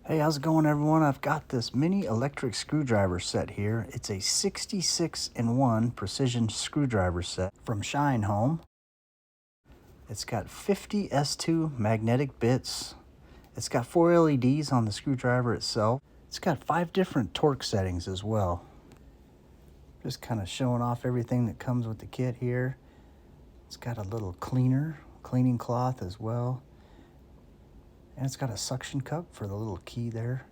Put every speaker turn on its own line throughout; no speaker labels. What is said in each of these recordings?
Hey, how's it going, everyone? I've got this mini electric screwdriver set here. It's a 66-in-1 precision screwdriver set from ShineHome. It's got 50 S2 magnetic bits. It's got 4 LEDs on the screwdriver itself. It's got 5 different torque settings as well. Just kind of showing off everything that comes with the kit here. It's got a little cleaning cloth as well. And it's got a suction cup for the little key there.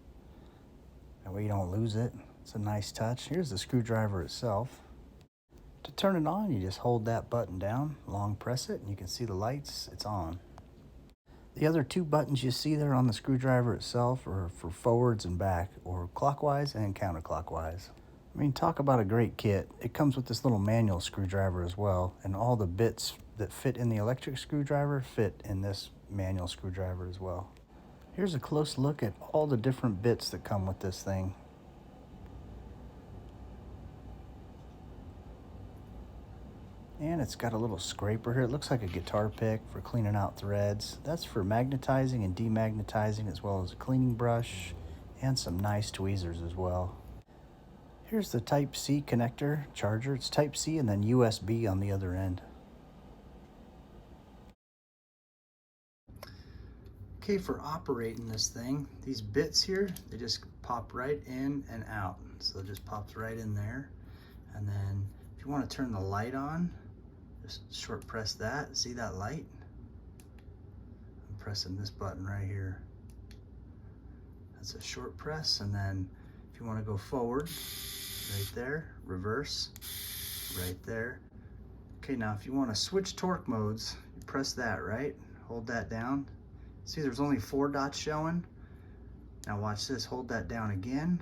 That way you don't lose it. It's a nice touch. Here's the screwdriver itself. To turn it on, you just hold that button down, long press it, and you can see the lights. It's on. The other 2 buttons you see there on the screwdriver itself are for forwards and back, or clockwise and counterclockwise. I mean, talk about a great kit. It comes with this little manual screwdriver as well, and all the bits that fit in the electric screwdriver fit in this manual screwdriver as well. Here's a close look at all the different bits that come with this thing. And it's got a little scraper here. It looks like a guitar pick for cleaning out threads. That's for magnetizing and demagnetizing, as well as a cleaning brush and some nice tweezers as well. Here's the Type-C connector charger. It's Type-C and then USB on the other end. Okay, for operating this thing, these bits here, they just pop right in and out. So it just pops right in there. And then if you want to turn the light on, just short press that. See that light? I'm pressing this button right here. That's a short press. And then if you want to go forward, right there, reverse, right there. Okay, now if you want to switch torque modes, you press that, right? Hold that down. See, there's only 4 dots showing. Now watch this, hold that down again.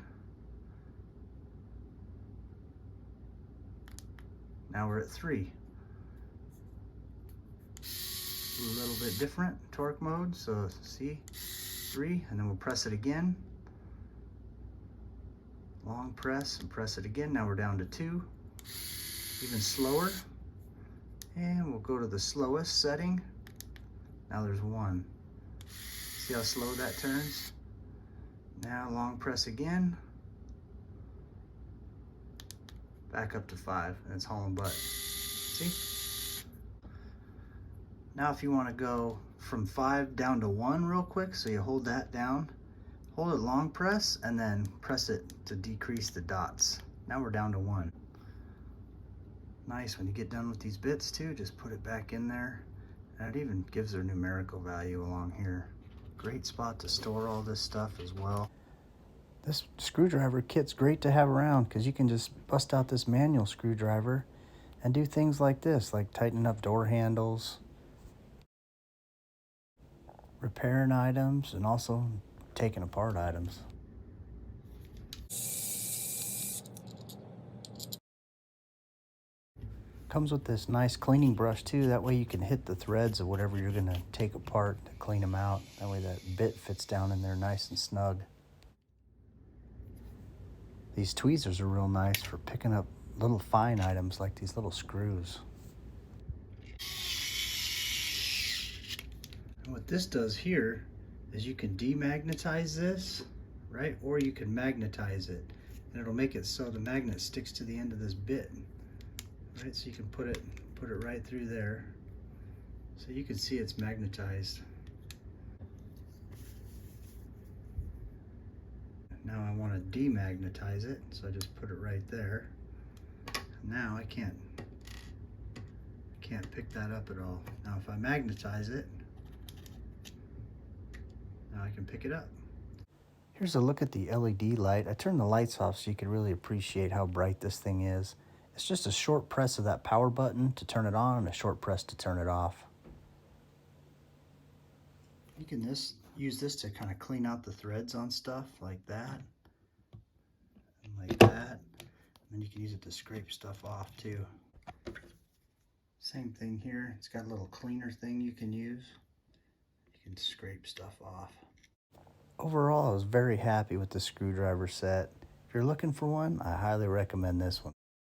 Now we're at 3. A little bit different torque mode, so see, 3, and then we'll press it again. Long press and press it again. Now we're down to 2. Even slower. And we'll go to the slowest setting. Now there's 1. See how slow that turns? Now long press again. Back up to 5, and it's hauling butt. See? Now if you want to go from 5 down to 1 real quick, so you hold that down, hold it long press, and then press it to decrease the dots. Now we're down to 1. Nice. When you get done with these bits too, just put it back in there, and it even gives their numerical value along here. Great spot to store all this stuff as well. This screwdriver kit's great to have around because you can just bust out this manual screwdriver and do things like this, like tightening up door handles, repairing items, and also taking apart items. Comes with this nice cleaning brush too. That way you can hit the threads of whatever you're going to take apart to clean them out. That way that bit fits down in there nice and snug. These tweezers are real nice for picking up little fine items like these little screws. And what this does here is you can demagnetize this, right? Or you can magnetize it, and it'll make it so the magnet sticks to the end of this bit. Right, so you can put it right through there, so you can see it's magnetized. Now I want to demagnetize it, so I just put it right there. Now I can't pick that up at all. Now if I magnetize it, now I can pick it up. Here's a look at the LED light. I turned the lights off so you can really appreciate how bright this thing is. It's just a short press of that power button to turn it on and a short press to turn it off. You can use this to kind of clean out the threads on stuff like that and like that. And then you can use it to scrape stuff off too. Same thing here. It's got a little cleaner thing you can use. You can scrape stuff off. Overall, I was very happy with the screwdriver set. If you're looking for one, I highly recommend this one.